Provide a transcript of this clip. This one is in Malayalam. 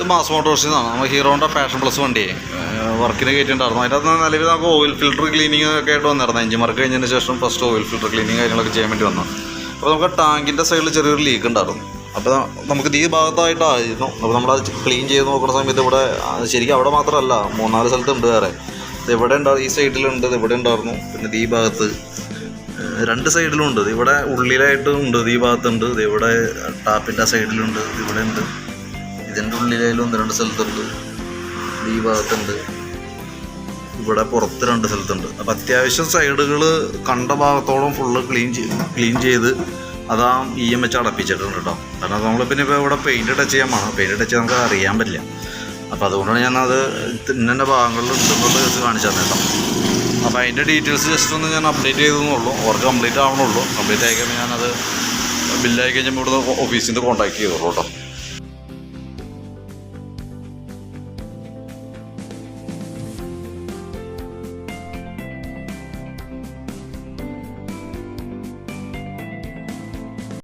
ഇത് മാസ് മോട്ടോഴ്സിൽ നിന്നാണ്. നമ്മൾ ഹീറോൻ്റെ പാഷൻ പ്ലസ് വണ്ടിയെ വർക്കിന് കയറ്റിയിട്ടുണ്ടായിരുന്നു. അതിൻ്റെ അകത്ത് നിലവിൽ നമുക്ക് ഓയിൽ ഫിൽറ്റർ ക്ലീനിങ് ഒക്കെ ആയിട്ട് വന്നിരുന്നു. എഞ്ചിൻ വർക്ക് കഴിഞ്ഞതിന് ശേഷം ഫസ്റ്റ് ഓയിൽ ഫിൽറ്റർ ക്ലീനിങ് കാര്യങ്ങളൊക്കെ ചെയ്യാൻ വേണ്ടി വന്നു. അപ്പോൾ നമുക്ക് ടാങ്കിൻ്റെ സൈഡിൽ ചെറിയൊരു ലീക്ക് ഉണ്ടായിരുന്നു. അപ്പോൾ നമുക്ക് ഈ ഭാഗത്തായിട്ടായിരുന്നു. അപ്പോൾ നമ്മളത് ക്ലീൻ ചെയ്ത് നോക്കുന്ന സമയത്ത് ഇവിടെ ശരിക്കും അവിടെ മാത്രമല്ല 3-4 സ്ഥലത്തുണ്ട് വേറെ. ഇവിടെ ഉണ്ടായിരുന്നു, ഈ സൈഡിലുണ്ട്, ഇവിടെ ഉണ്ടായിരുന്നു. പിന്നെ ഈ ഭാഗത്ത് 2 സൈഡിലും ഉണ്ട്. ഇവിടെ ഉള്ളിലായിട്ടും ഉണ്ട്, ഈ ഭാഗത്തുണ്ട്. ഇവിടെ ടാപ്പിൻ്റെ സൈഡിലുണ്ട്, ഇവിടെ ഉണ്ട്. ഇതിൻ്റെ ഉള്ളിലായാലും 1-2 സ്ഥലത്തുണ്ട്. ഈ ഭാഗത്തുണ്ട്, ഇവിടെ പുറത്ത് 2 സ്ഥലത്തുണ്ട്. അപ്പോൾ അത്യാവശ്യം സൈഡുകൾ കണ്ട ഭാഗത്തോളം ഫുള്ള് ക്ലീൻ ചെയ്ത് അതാ വെച്ച് അടപ്പിച്ചിട്ടുണ്ട് കേട്ടോ. കാരണം നമ്മൾ പിന്നെ ഇപ്പോൾ ഇവിടെ പെയിൻറ്റ് ടച്ച് ചെയ്യാൻ വേണം. പെയിൻറ്റ് ടച്ച് നമുക്ക് അറിയാൻ പറ്റില്ല. അപ്പോൾ അതുകൊണ്ടാണ് ഞാനത് ഇന്ന ഭാഗങ്ങളിൽ ഉണ്ടെന്നുള്ളത് കാണിച്ചു തന്നെ കേട്ടോ. അപ്പോൾ അതിൻ്റെ ഡീറ്റെയിൽസ് ജസ്റ്റ് ഒന്ന് ഞാൻ അപ്ഡേറ്റ് ചെയ്തെന്നുള്ളൂ. വർക്ക് കംപ്ലീറ്റ് ആവണുള്ളൂ. കംപ്ലീറ്റ് ആയി കഴിഞ്ഞാൽ ഞാനത് ബില്ലായി കഴിഞ്ഞാൽ ഇവിടുന്ന് ഓഫീസിൽ നിന്ന് കോൺടാക്ട് ചെയ്തോളൂ കേട്ടോ.